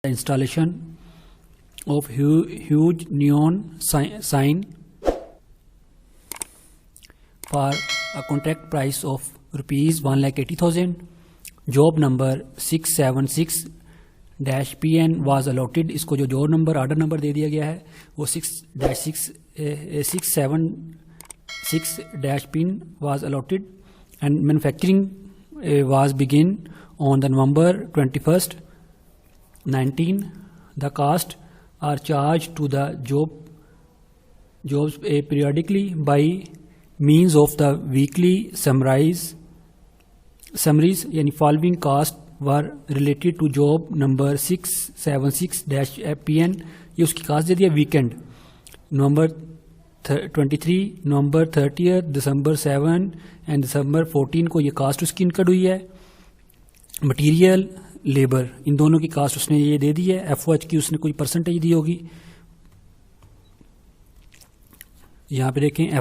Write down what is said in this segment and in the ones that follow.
installation of huge neon sign for a contract price of rupees 1,80,000. Job number 676-PN was allotted. इसको जो job number order number दे दिया गया है वो 6-676-PN was allotted and manufacturing was begin on the November 21st 19. The cost are charged to the jobs periodically by means of the weekly summaries यानी following cost were related to job number 676-PN. ये उसकी cast दे दिया weekend November 23, November 30, December 7 and दिसंबर 14 को ये cast उसकी incurred हुई है. Material labour in दोनों की कास्ट उसने ये दे दी है. FOH की उसने कोई परसेंटेज दी होगी. यहाँ पे देखें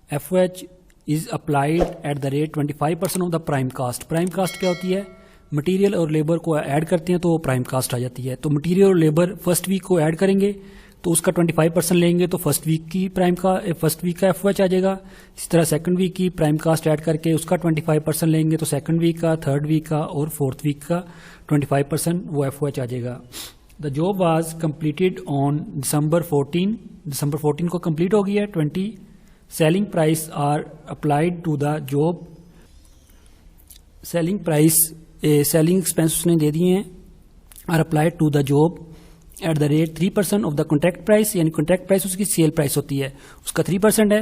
FOH is applied at the rate 25% of the prime cost. Prime cost क्या होती है? मटेरियल और लेबर को ऐड करते हैं तो वो प्राइम कास्ट आ जाती है. तो मटेरियल और लेबर फर्स्ट वीक को ऐड करेंगे तो उसका 25% लेंगे तो फर्स्ट वीक का FOH आ जाएगा. इस तरह सेकंड वीक की प्राइम कास्ट ऐड करके उसका 25% लेंगे तो सेकंड वीक का, थर्ड वीक का और फोर्थ वीक का 25% वो FOH आ जाएगा. The job was completed on December 14 को कंप्लीट हो गई है. 20 selling price are applied to the job. Selling expense उसने दे दिए हैं. Are applied to the job at the rate 3% of the contract price. यानी कॉन्ट्रैक्ट प्राइस उसकी सेल प्राइस होती है, उसका 3% है.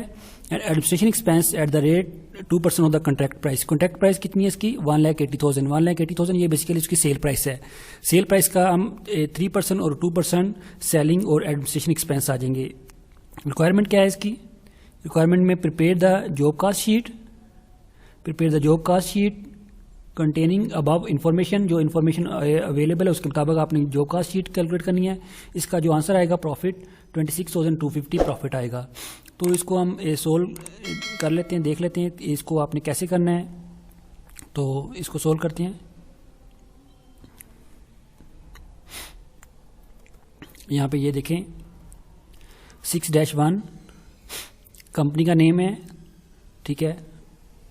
And administration expense at the rate 2% of the contract price. Contract price कितनी है इसकी? 1,80,000. 1,80,000 ये बेसिकली उसकी सेल प्राइस है. सेल प्राइस का हम 3% और 2% सेलिंग और एडमिनिस्ट्रेशन एक्सपेंस आ जाएंगे. रिक्वायरमेंट क्या है इसकी? रिक्वायरमेंट में prepare the job cost sheet containing above information. जो इन्फॉर्मेशन अवेलेबल है उसके मुताबिक आपने जॉब कास्ट शीट कैलकुलेट करनी है. इसका जो आंसर आएगा प्रॉफिट 26,250 प्रॉफिट आएगा. तो इसको हम सोल्व कर लेते हैं, देख लेते हैं इसको आपने कैसे करना है. तो इसको सोल्व करते हैं. यहाँ पे ये देखें 6-1 कंपनी का नेम है, ठीक है.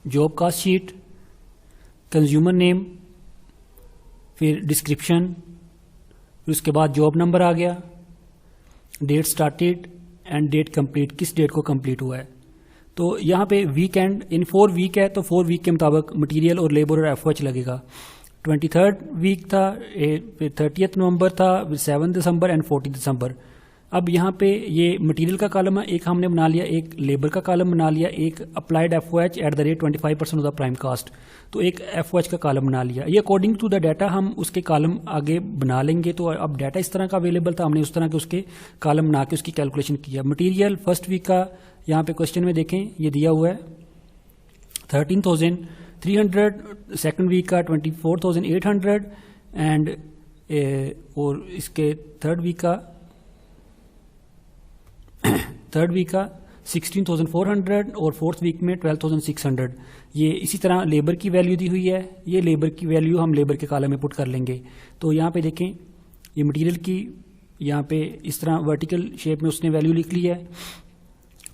Job cost sheet, consumer name, फिर डिस्क्रिप्शन, फिर उसके बाद जॉब नंबर आ गया, date started and date complete, किस डेट को कंप्लीट हुआ है. तो यहाँ पे वीकेंड इन 4 वीक है तो 4 वीक के मुताबिक मटेरियल और लेबर और FOH लगेगा. 23rd वीक था, फिर 30th नवंबर था, 7 दिसंबर एंड 14 दिसंबर. अब यहाँ पे ये मटेरियल का कॉलम है, एक हमने बना लिया, एक लेबर का कॉलम बना लिया, एक applied FOH at the rate 25% of the prime cost. तो एक FOH का कॉलम बना लिया. ये अकॉर्डिंग टू द डाटा हम उसके कॉलम आगे बना लेंगे. तो अब डाटा इस तरह का अवेलेबल था, हमने उस तरह के उसके कॉलम बना के उसकी कैलकुलेशन किया. मटीरियल फर्स्ट वीक का यहाँ पे क्वेश्चन में देखें ये दिया हुआ है 13,300, सेकेंड वीक का 24,800 एंड और इसके थर्ड वीक का 16,400 और फोर्थ वीक में 12,600. ये इसी तरह लेबर की वैल्यू दी हुई है. ये लेबर की वैल्यू हम लेबर के कॉलम में पुट कर लेंगे. तो यहाँ पे देखें ये मटेरियल की यहाँ पे इस तरह वर्टिकल शेप में उसने वैल्यू लिख ली है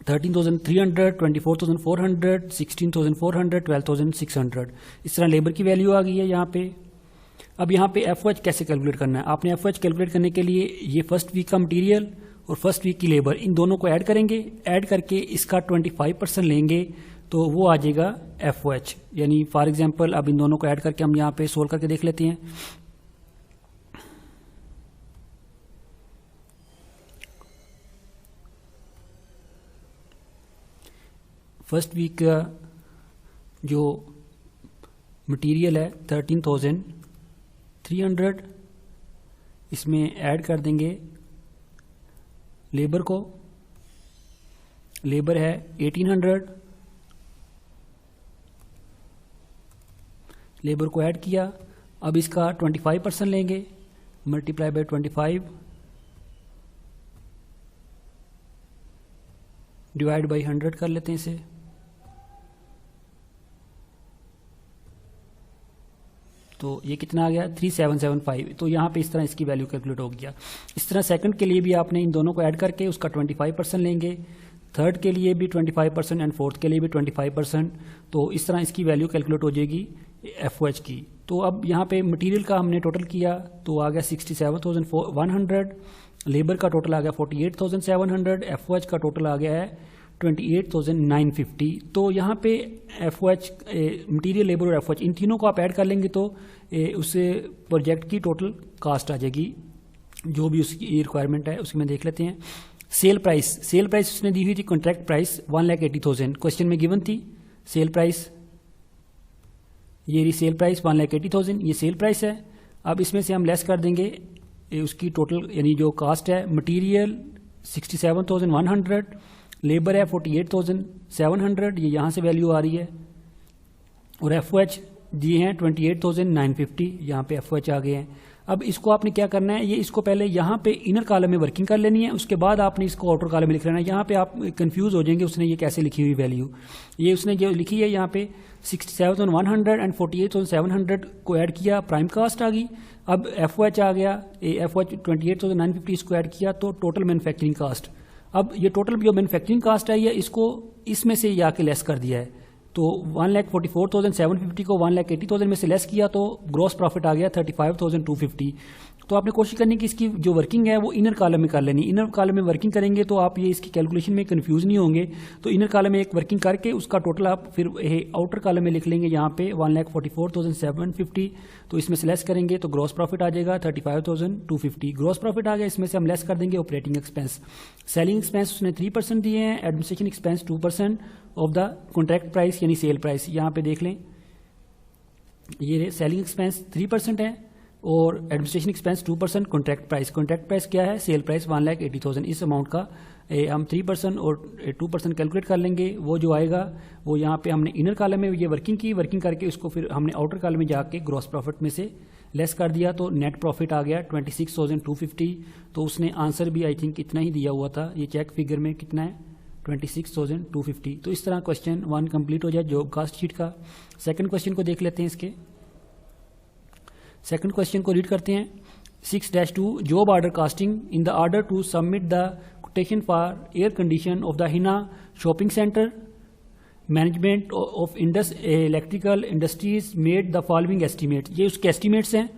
13,300, 24,400, 16,400, 12,600. इस तरह लेबर की वैल्यू आ गई है यहाँ पे. अब यहाँ पे FOH कैसे कैलकुलेट करना है? आपने FOH कैलकुलेट करने के लिए ये फर्स्ट वीक का मटेरियल और फर्स्ट वीक की लेबर इन दोनों को ऐड करेंगे. ऐड करके इसका 25% लेंगे तो वो आ जाएगा FOH. यानी फॉर एग्जांपल अब इन दोनों को ऐड करके हम यहाँ पे सोल्व करके देख लेते हैं. फर्स्ट वीक का जो मटेरियल है 13,300, इसमें ऐड कर देंगे लेबर को. लेबर है 1,800, लेबर को ऐड किया. अब इसका 25% लेंगे, मल्टीप्लाई बाय 25 डिवाइड बाई 100 कर लेते हैं इसे. तो ये कितना आ गया 3775। तो यहाँ पे इस तरह इसकी वैल्यू कैलकुलेट हो गया। इस तरह सेकंड के लिए भी आपने इन दोनों को ऐड करके उसका 25% लेंगे, थर्ड के लिए भी 25% एंड फोर्थ के लिए भी 25%। तो इस तरह इसकी वैल्यू कैलकुलेट हो जाएगी FOH की। तो अब यहाँ पे मटेरियल का हमने टोटल किया तो आ गया 67,100, लेबर का टोटल आ गया 48,700, FOH का टोटल आ गया है 28,950। तो यहाँ पे FOH मटेरियल, लेबर और FOH इन तीनों को आप ऐड कर लेंगे तो उससे प्रोजेक्ट की टोटल कास्ट आ जाएगी जो भी उसकी रिक्वायरमेंट है। उसकी में देख लेते हैं। सेल प्राइस उसने दी हुई थी कॉन्ट्रैक्ट प्राइस 1,80,000, क्वेश्चन में गिवन थी सेल प्राइस, ये रही सेल प्राइस 1,80,000, ये सेल प्राइस है। अब इसमें से हम लेस कर देंगे उसकी टोटल यानी जो कास्ट है, मटेरियल 67,100, लेबर है 48,700, ये यहाँ से वैल्यू आ रही है, और FOH दिए हैं 28,950, यहाँ पे FOH आ गए हैं। अब इसको आपने क्या करना है, ये इसको पहले यहाँ पे इनर कॉलम में वर्किंग कर लेनी है, उसके बाद आपने इसको आउटर कॉलम में लिख लेना है। यहाँ पे आप कंफ्यूज हो जाएंगे उसने ये कैसे लिखी हुई वैल्यू, ये उसने जो लिखी है यहाँ पे 67,100 एंड 48,700 को ऐड किया, प्राइम कास्ट आ गई। अब FOH आ गया, FOH 28,950, इसको ऐड किया तो टोटल मैन्युफैक्चरिंग कास्ट। अब ये टोटल जो मैन्युफैक्चरिंग कास्ट आई है इसको इसमें से ये आके लेस कर दिया है, तो 1,44,750 को 1,80,000 में से लेस किया तो ग्रॉस प्रॉफिट आ गया 35,250। तो आपने कोशिश करनी कि इसकी जो वर्किंग है वो इनर कॉलम में कर लेनी। इनर कॉलम में वर्किंग करेंगे तो आप ये इसकी कैलकुलेशन में कंफ्यूज नहीं होंगे। तो इनर कॉलम में एक वर्किंग करके उसका टोटल आप फिर आउटर कॉलम में लिख लेंगे यहाँ पे 1,44,750, तो इसमें से लेस करेंगे तो ग्रॉस प्रॉफिट आ जाएगा 35,250। ग्रॉस प्रॉफिट आ गया, इसमें से हम लेस कर देंगे ऑपरेटिंग एक्सपेंस। सेलिंग एक्सपेंस उसने 3% दिए हैं, administration expense 2% of the contract price यानी सेल प्राइस। यहाँ पे देख लें, ये सेलिंग एक्सपेंस 3% है और एडमिनिस्ट्रेशन एक्सपेंस 2%, कॉन्ट्रैक्ट प्राइस क्या है, सेल प्राइस 1,80,000। इस अमाउंट का हम 3% और 2% कैलकुलेट कर लेंगे, वो जो आएगा वो यहाँ पे हमने इनर कॉलम में ये वर्किंग करके उसको फिर हमने आउटर कॉलम में जाके ग्रॉस प्रॉफिट में से लेस कर दिया, तो नेट प्रॉफिट आ गया 26,250। तो उसने आंसर भी आई थिंक इतना ही दिया हुआ था, ये चेक फिगर में कितना है 26,250। तो इस तरह क्वेश्चन 1 कंप्लीट हो जाए जॉब कास्ट शीट का। सेकंड क्वेश्चन को देख लेते हैं। इसके सेकंड क्वेश्चन को रीड करते हैं। 6-2 job order costing in the order to submit the quotation for air condition of the Hina shopping centre management of Indus Electrical Industries made the following estimate. ये उसके एस्टीमेट्स हैं,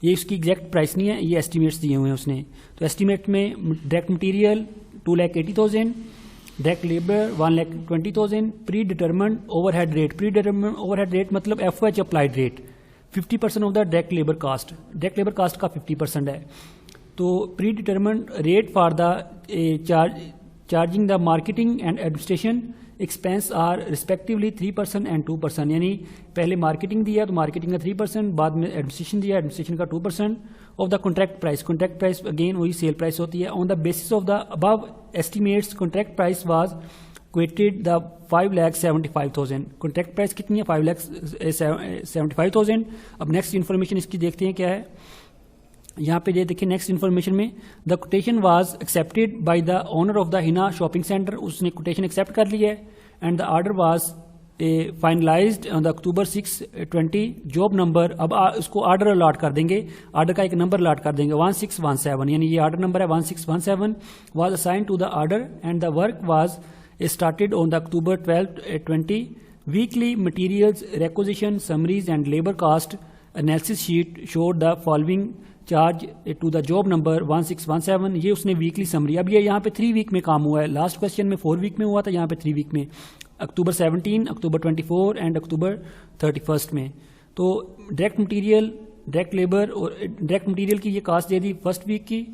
ये उसकी एग्जैक्ट प्राइस नहीं है, ये एस्टीमेट्स दिए हुए हैं उसने। तो एस्टीमेट में direct material 2,80,000, direct labour 1,20,000, pre determined overhead rate. Pre determined overhead rate मतलब FOH applied rate 50% of the direct labour cost. Direct labour cost का 50% है। तो pre determined rate for the charging the marketing and administration expense are respectively 3% and 2%। यानी पहले marketing दिया तो marketing का 3%, बाद में एडमिनिस्ट्रेशन दिया, एडमिनिस्ट्रेशन का 2% of the contract price. Contract price again वही सेल प्राइस होती है। On the basis of the above estimates contract price was quoted the 5,75,000। कॉन्ट्रैक्ट प्राइस कितनी है 5,75,000। अब नेक्स्ट इन्फॉर्मेशन इसकी देखते हैं क्या है। यहाँ पे ये देखिए नेक्स्ट इन्फॉर्मेशन में the quotation was accepted by the owner of the Hina shopping centre. उसने कोटेशन एक्सेप्ट कर लिया है and the order was finalised on the October 6, 20। Job number अब उसको ऑर्डर अलॉट कर देंगे, ऑर्डर का एक नंबर अलॉट कर देंगे 1617, यानी ये ऑर्डर नंबर है 1617 was assigned to the order and the work was started on the October 12, 20. Weekly materials requisition summaries and labor cost analysis sheet showed the following charge to the job number 1617। ये उसने weekly summary. अब ये यहाँ पे 3 week में काम हुआ है, लास्ट क्वेश्चन में 4 वीक में हुआ था, यहाँ पे 3 वीक में, October 17, October 24 एंड October 31 में। तो डायरेक्ट मटीरियल, डायरेक्ट लेबर और डायरेक्ट मटीरियल की ये कास्ट दे दी फर्स्ट वीक की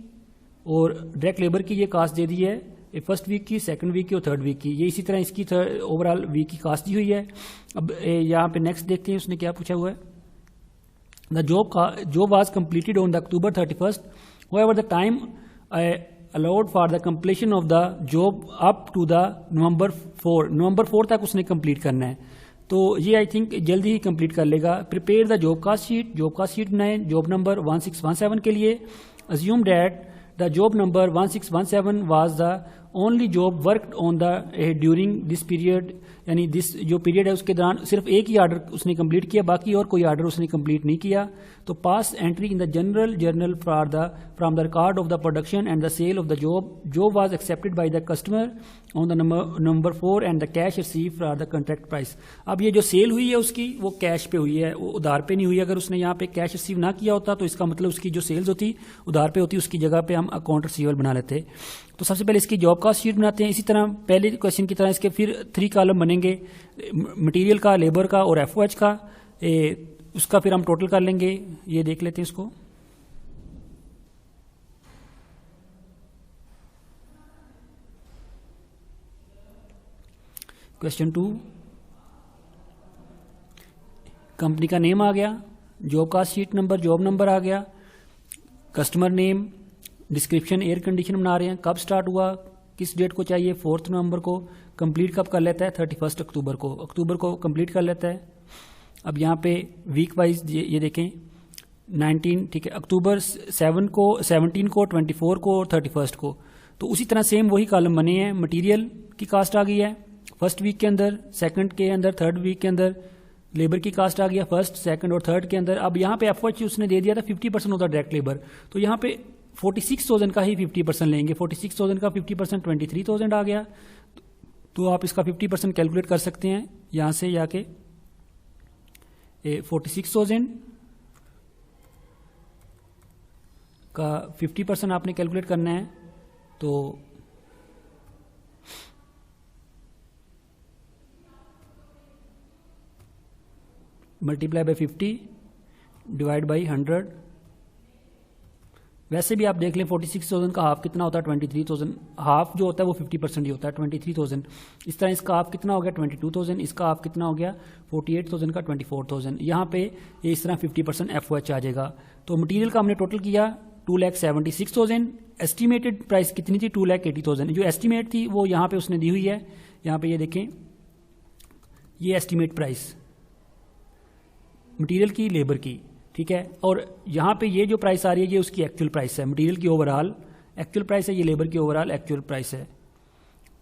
और डायरेक्ट लेबर की ये कास्ट दे दी है फर्स्ट वीक की, सेकंड वीक की और थर्ड वीक की। ये इसी तरह इसकी ओवरऑल वीक की कास्ट दी हुई है। अब यहाँ पे नेक्स्ट देखते हैं उसने क्या पूछा हुआ है। The job was completed on the October 31। However, the time allowed for the completion of the job up to the November 4। November 4 तक उसने कंप्लीट करना है, तो ये आई थिंक जल्दी ही कंप्लीट कर लेगा। Prepare the job cost sheet बनाए जॉब नंबर 1617 के लिए। Assume that the job number 1617 was the only job worked on the during this period, यानी दिस जो पीरियड है उसके दौरान सिर्फ एक ही आर्डर उसने कंप्लीट किया, बाकी और कोई आर्डर उसने कंप्लीट नहीं किया। तो pass entry in the general journal from the record of the production and the sale of the job was accepted by the customer on the number 4 and the cash receive for the contract price. अब ये जो cell हुई है उसकी वो cash पे हुई है, वो उधार पे नहीं हुई। अगर उसने यहाँ पे कैश रिसीव ना किया होता तो इसका मतलब उसकी जो सेल्स होती उधार पे होती, उसकी जगह पे हम अकाउंट रिसीवेबल बना लेते। तो सबसे पहले इसकी जॉब कास्ट शीट बनाते हैं। इसी तरह पहले क्वेश्चन की तरह इसके फिर 3 कॉलम बनेंगे, मटेरियल का, लेबर का और एफओएच का। उसका फिर हम टोटल कर लेंगे। ये देख लेते हैं इसको। क्वेश्चन 2, कंपनी का नेम आ गया, job cost sheet number, job number आ गया, customer name, description, air condition बना रहे हैं, कब स्टार्ट हुआ, किस डेट को चाहिए, 4 नवंबर को, कंप्लीट कब कर लेता है, 31 अक्टूबर को कंप्लीट कर लेता है। अब यहाँ पे वीक वाइज ये देखें 19, ठीक है, अक्टूबर 7 को, 17 को, 24 को और 31 को। तो उसी तरह सेम वही कॉलम बने हैं। मटेरियल की कास्ट आ गई है फर्स्ट वीक के अंदर, सेकंड के अंदर, थर्ड वीक के अंदर। लेबर की कास्ट आ गया फर्स्ट, सेकंड और थर्ड के अंदर। अब यहाँ पे एफओएच उसने दे दिया था 50% होता डायरेक्ट लेबर, तो यहाँ पे 46,000 का ही 50% लेंगे। 46,000 का 50% 23,000 आ गया। तो आप इसका 50% कैलकुलेट कर सकते हैं यहां से जाके। 46,000 का 50% आपने कैलकुलेट करना है, तो मल्टीप्लाई बाय 50 डिवाइड बाई 100। वैसे भी आप देख लें 46,000 का हाफ कितना होता है, 23,000। हाफ जो होता है वो 50% ही होता है, 23,000। इस तरह इसका हाफ कितना हो गया, 22,000। इसका हाफ कितना हो गया, 48,000 का 24,000। यहाँ पे इस तरह 50% एफओएच आ जाएगा। तो मटेरियल का हमने टोटल किया 2,76,000। एस्टिमेटेड प्राइस कितनी थी, 2,80,000। जो एस्टिमेट थी वो यहाँ पे उसने दी हुई है। यहाँ पे ये देखें, ये एस्टिमेट प्राइस मटेरियल की, लेबर की, ठीक है। और यहाँ पे ये जो प्राइस आ रही है ये उसकी एक्चुअल प्राइस है, मटेरियल की ओवरऑल एक्चुअल प्राइस है, ये लेबर की ओवरऑल एक्चुअल प्राइस है।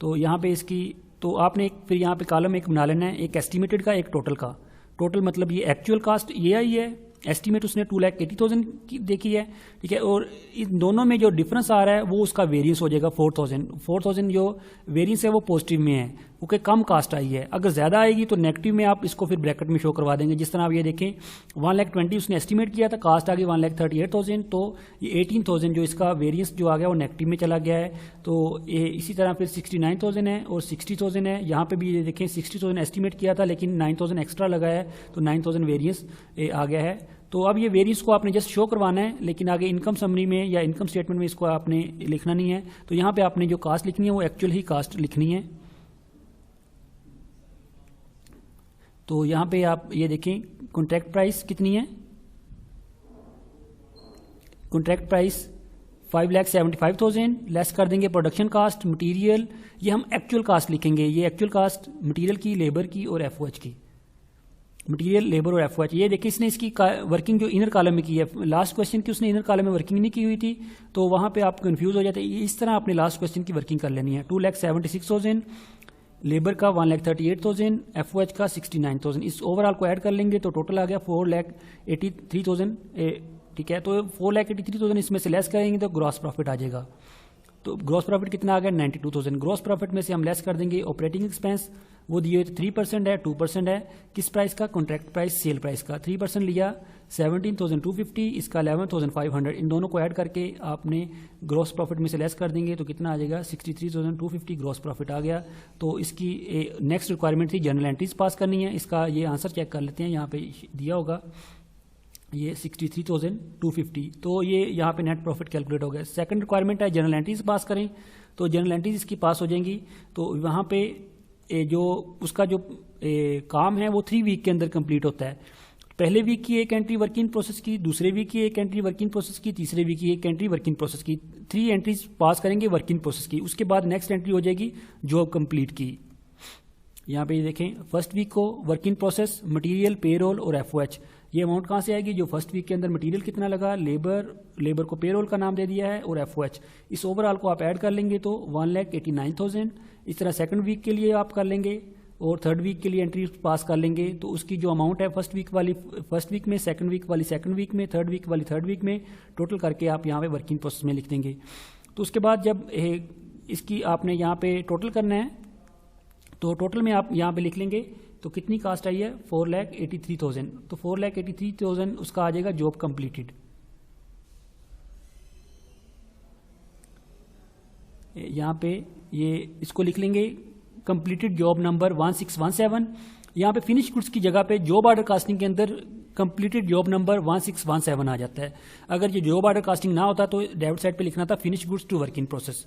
तो यहाँ पे इसकी, तो आपने फिर यहाँ पे कॉलम एक बना लेना है, एक एस्टिमेटेड का, एक टोटल का। टोटल मतलब ये एक्चुअल कास्ट ये आई है, एस्टिमेट उसने 2,80,000 की देखी है, ठीक है। और इन दोनों में जो डिफरेंस आ रहा है वो उसका वेरिएंस हो जाएगा 4,000 जो वेरिएंस है वो पॉजिटिव में है, क्योंकि कम कास्ट आई है। अगर ज्यादा आएगी तो नेगेटिव में आप इसको फिर ब्रैकेट में शो करवा देंगे। जिस तरह आप ये देखें 1,20,000 उसने एस्टिमेट किया था, कास्ट आ गई 1,38,000, तो ये 18,000 जो इसका वेरिएंस जो आ गया वो नेगेटिव में चला गया है। तो ये इसी तरह फिर 69,000 है और 60,000 है। यहाँ पे भी ये देखें 60,000 एस्टिमेट किया था लेकिन 9,000 एक्स्ट्रा लगा है, तो 9,000 वेरिएंस आ गया है। तो अब ये वेरिएंस को आपने जस्ट शो करवाना है, लेकिन आगे इनकम समरी में या इनकम स्टेटमेंट में इसको आपने लिखना नहीं है। तो यहाँ पे आपने जो कास्ट लिखनी है वो एक्चुअल ही कास्ट लिखनी है। तो यहाँ पे आप ये देखें कॉन्ट्रैक्ट प्राइस कितनी है, कॉन्ट्रैक्ट प्राइस 5,75,000 लेस कर देंगे प्रोडक्शन कास्ट, मटेरियल, ये हम एक्चुअल कास्ट लिखेंगे। ये एक्चुअल कास्ट मटेरियल की, लेबर की और एफओएच की, मटेरियल, लेबर और एफओएच। ये देखिए इसने इसकी वर्किंग जो इनर कॉलम में की है, लास्ट क्वेश्चन की उसने इनर कॉलम में वर्किंग नहीं की हुई थी, तो वहां पे आप कंफ्यूज हो जाते हैं। इस तरह आपने लास्ट क्वेश्चन की वर्किंग कर लेनी है। 2,76,000, लेबर का 1,38,000, एफओएच का 69,000। इस ओवरऑल को ऐड कर लेंगे तो टोटल आ गया 4,83,000, ठीक है। तो 4,83,000 इसमें से लेस करेंगे तो ग्रॉस प्रॉफिट आ जाएगा। तो ग्रॉस प्रॉफिट कितना आ गया, 92,000। ग्रॉस प्रॉफिट में से हम लेस कर देंगे ऑपरेटिंग एक्सपेंस, वो दिए 3% है, 2% है। किस प्राइस का, कॉन्ट्रैक्ट प्राइस, सेल प्राइस का। 3% लिया 17,250, इसका 11,500। इन दोनों को ऐड करके आपने ग्रॉस प्रॉफिट में से लेस कर देंगे तो कितना आ जाएगा, 63,250 ग्रॉस प्रॉफिट आ गया। तो इसकी नेक्स्ट रिक्वायरमेंट थी जनरल एंट्रीज पास करनी है। इसका ये आंसर चेक कर लेते हैं, यहाँ पे दिया होगा ये 63,250। तो ये यहाँ पे नेट प्रॉफिट कैलकुलेट हो गया। सेकंड रिक्वायरमेंट है जनरल एंट्रीज पास करें, तो जनरल एंट्रीज इसकी पास हो जाएंगी। तो वहाँ पे जो उसका जो काम है वो 3 वीक के अंदर कंप्लीट होता है। पहले वीक की एक एंट्री वर्किंग प्रोसेस की, दूसरे वीक की एक एंट्री वर्किंग प्रोसेस की, तीसरे वीक की एक एंट्री वर्किंग प्रोसेस की। 3 एंट्रीज पास करेंगे वर्किंग प्रोसेस की। उसके बाद नेक्स्ट एंट्री हो जाएगी जॉब कंप्लीट की। यहाँ पे ये देखें फर्स्ट वीक को वर्किंग प्रोसेस, मटेरियल, पेरोल और एफओएच, ये अमाउंट कहाँ से आएगी, जो फर्स्ट वीक के अंदर मटेरियल कितना लगा, लेबर को पेरोल का नाम दे दिया है, और FOH, इस ओवरऑल को आप ऐड कर लेंगे तो 1,89,000। इस तरह सेकंड वीक के लिए आप कर लेंगे और थर्ड वीक के लिए एंट्री पास कर लेंगे, तो उसकी जो अमाउंट है फर्स्ट वीक में, सेकंड वीक वाली सेकंड वीक में, थर्ड वीक वाली थर्ड वीक में, टोटल करके आप यहाँ पे वर्किंग प्रोसेस में लिख देंगे। तो उसके बाद जब इसकी आपने यहाँ पे टोटल करना है तो टोटल में आप यहाँ पे लिख लेंगे तो कितनी कास्ट आई है, 4,83,000। तो 4,83,000 उसका आ जाएगा जॉब कंप्लीटेड। यहाँ पे ये इसको लिख लेंगे कंप्लीटेड जॉब नंबर 1617। यहाँ पे फिनिश गुड्स की जगह पे जॉब ऑर्डर कास्टिंग के अंदर कंप्लीटेड जॉब नंबर 1617 आ जाता है। अगर ये जॉब ऑर्डर कास्टिंग ना होता तो डेबिट साइड पे लिखना था finish goods to work in process.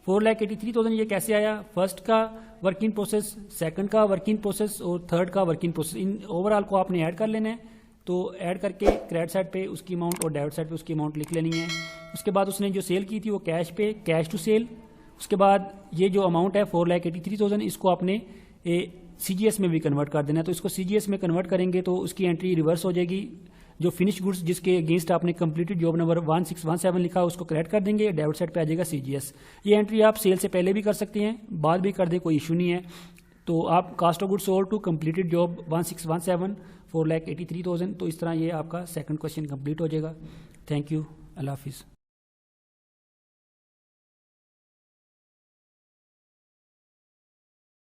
4,83,000 ये कैसे आया, फर्स्ट का वर्क इन प्रोसेस, सेकंड का वर्क इन प्रोसेस और थर्ड का वर्क इन प्रोसेस, इन ओवरऑल को आपने ऐड कर लेना है। तो ऐड करके क्रेडिट साइड पे उसकी अमाउंट और डेबिट साइड पे उसकी अमाउंट लिख लेनी है। उसके बाद उसने जो सेल की थी वो कैश पे, कैश टू सेल। उसके बाद ये जो अमाउंट है 4,83,000 इसको आपने CGS में भी कन्वर्ट कर देना है। तो इसको CGS में कन्वर्ट करेंगे तो उसकी एंट्री रिवर्स हो जाएगी। जो फिनिश गुड्स जिसके अगेंस्ट आपने कंप्लीटेड जॉब नंबर 1617 लिखा उसको करेक्ट कर देंगे, डेबिट साइड पे आ जाएगा CGS। ये एंट्री आप सेल से पहले भी कर सकते हैं, बाद भी कर दे, कोई इशू नहीं है। तो आप cost of goods sold to completed job 1617 4,83,000। तो इस तरह ये आपका सेकंड क्वेश्चन कंप्लीट हो जाएगा। थैंक यू, अल्लाह हाफिज़।